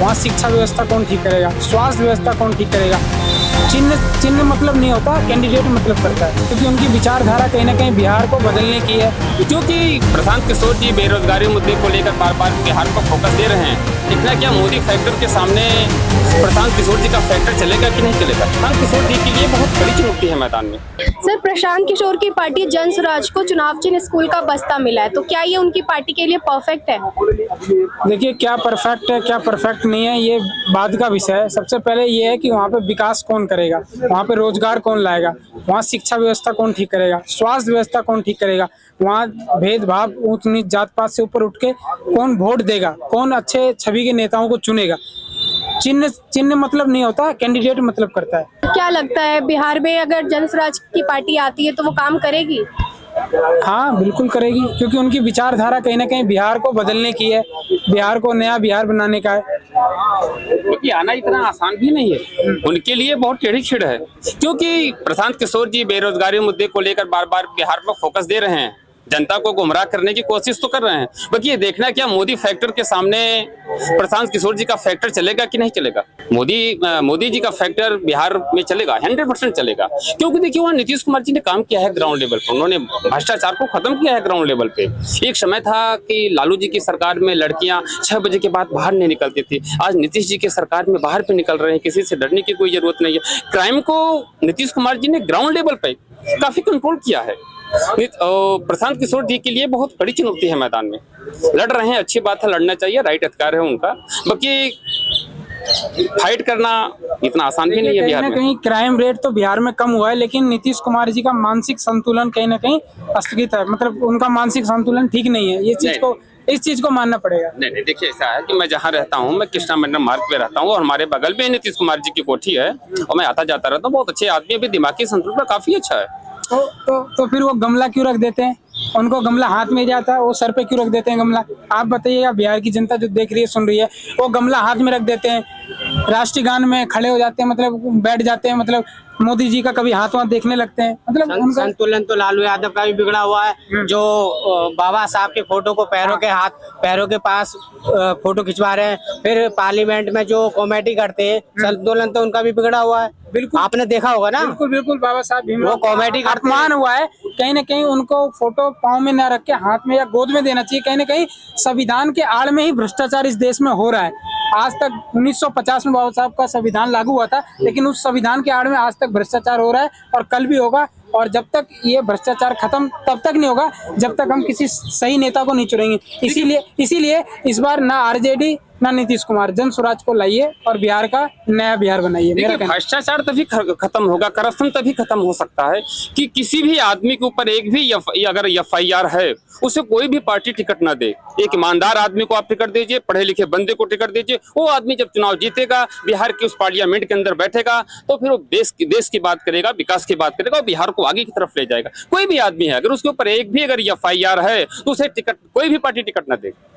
वहाँ शिक्षा व्यवस्था कौन ठीक करेगा, स्वास्थ्य व्यवस्था कौन ठीक करेगा। चिन्ह चिन्ह मतलब नहीं होता, कैंडिडेट मतलब करता है, क्योंकि उनकी विचारधारा कहीं ना कहीं बिहार को बदलने की है। क्योंकि प्रशांत किशोर जी बेरोजगारी मुद्दे को लेकर बार बार बिहार को फोकस दे रहे हैं। देखना क्या मोदी फैक्टर के सामने प्रशांत किशोर जी का फैक्टर चलेगा कि नहीं चलेगा। प्रशांत किशोर जी के लिए बहुत बड़ी चुनौती है मैदान में। सर, प्रशांत किशोर की पार्टी जन स्वराज को चुनाव चिन्ह स्कूल का बस्ता मिला है, तो क्या ये उनकी पार्टी के लिए परफेक्ट है? देखिए, क्या परफेक्ट है क्या परफेक्ट नहीं है ये बाद का विषय है। सबसे पहले ये है कि वहाँ पे विकास कौन करेगा, वहाँ पे रोजगार कौन लाएगा, वहाँ शिक्षा व्यवस्था कौन ठीक करेगा, स्वास्थ्य व्यवस्था कौन ठीक करेगा, वहाँ भेदभाव ऊंच नीच जात पात से ऊपर उठ के कौन वोट देगा, कौन अच्छे छवि के नेताओं को चुनेगा। चिन्ह चिन्ह मतलब नहीं होता, कैंडिडेट मतलब करता है। क्या लगता है बिहार में अगर जन स्वराज की पार्टी आती है तो वो काम करेगी? हाँ, बिल्कुल करेगी, क्योंकि उनकी विचारधारा कहीं ना कहीं बिहार को बदलने की है, बिहार को नया बिहार बनाने का है। क्योंकि आना इतना आसान भी नहीं है, उनके लिए बहुत टेढ़ी खीड़ है। क्योंकि प्रशांत किशोर जी बेरोजगारी मुद्दे को लेकर बार बार बिहार पर फोकस दे रहे हैं, जनता को गुमराह करने की कोशिश तो कर रहे हैं। बाकी ये देखना क्या मोदी फैक्टर के सामने प्रशांत किशोर जी का फैक्टर चलेगा कि नहीं चलेगा। मोदी जी का फैक्टर बिहार में चलेगा, 100% चलेगा। क्योंकि देखिए वहाँ नीतीश कुमार जी ने काम किया है ग्राउंड लेवल पर, उन्होंने भ्रष्टाचार को खत्म किया है ग्राउंड लेवल पे। एक समय था कि लालू जी की सरकार में लड़कियां 6 बजे के बाद बाहर नहीं निकलती थी, आज नीतीश जी की सरकार में बाहर पे निकल रहे हैं, किसी से डरने की कोई जरूरत नहीं है। क्राइम को नीतीश कुमार जी ने ग्राउंड लेवल पे काफी कंट्रोल किया है। प्रशांत किशोर जी के लिए बहुत बड़ी चुनौती है मैदान में। लड़ रहे हैं, अच्छी बात है, लड़ना चाहिए, राइट अधिकार है उनका। बाकी फाइट करना इतना आसान भी नहीं है बिहार में। कहीं क्राइम रेट तो बिहार में कम हुआ है, लेकिन नीतीश कुमार जी का मानसिक संतुलन कहीं ना कहीं स्थगित है, मतलब उनका मानसिक संतुलन ठीक नहीं है। इस चीज को मानना पड़ेगा। नहीं, देखिए ऐसा है कि मैं जहाँ रहता हूँ, मैं कृष्णा मंडल मार्ग पे रहता हूँ और हमारे बगल में नीतीश कुमार जी की कोठी है और मैं आता जाता रहता हूँ। बहुत अच्छे आदमी, भी दिमागी संतुलन काफी अच्छा है। तो फिर वो गमला क्यों रख देते हैं? उनको गमला हाथ में जाता है, वो सर पे क्यों रख देते हैं गमला? आप बताइएगा, बिहार की जनता जो देख रही है, सुन रही है, वो गमला हाथ में रख देते हैं, राष्ट्रीय गान में खड़े हो जाते हैं, मतलब बैठ जाते हैं, मतलब मोदी जी का कभी हाथ देखने लगते हैं। मतलब उनका संतुलन तो लालू यादव का भी बिगड़ा हुआ है, जो बाबा साहब के फोटो को पैरों के पास फोटो खिंचवा रहे हैं। फिर पार्लियामेंट में जो कॉमेडी करते हैं, संतुलन तो उनका भी बिगड़ा हुआ है। बिल्कुल, आपने देखा होगा ना। बिल्कुल बिल्कुल, बाबा साहब भीमराव वो कॉमेडी का अपमान हुआ है। कहीं ना कहीं उनको फोटो पाँव में न रख के हाथ में या गोद में देना चाहिए। कहीं ना कहीं संविधान के आड़ में ही भ्रष्टाचार इस देश में हो रहा है। आज तक 1950 में बाबा साहब का संविधान लागू हुआ था, लेकिन उस संविधान के आड़ में आज तक भ्रष्टाचार हो रहा है और कल भी होगा। और जब तक ये भ्रष्टाचार खत्म तब तक नहीं होगा जब तक हम किसी सही नेता को नहीं चुनेंगे। इसीलिए इस बार ना आरजेडी ना नीतीश कुमार, जन स्वराज को लाइए और बिहार का नया बिहार बनाइए। भ्रष्टाचार तभी खत्म होगा, करप्शन तभी खत्म हो सकता है कि किसी भी आदमी के ऊपर एक भी अगर FIR है, उसे कोई भी पार्टी टिकट ना दे। एक ईमानदार आदमी को आप टिकट दीजिए, पढ़े लिखे बंदे को टिकट दीजिए, वो आदमी जब चुनाव जीतेगा, बिहार के उस पार्लियामेंट के अंदर बैठेगा, तो फिर वो देश की बात करेगा, विकास की बात करेगा और बिहार को आगे की तरफ ले जाएगा। कोई भी आदमी है, अगर उसके ऊपर एक भी अगर FIR है तो उसे टिकट कोई भी पार्टी टिकट ना दे।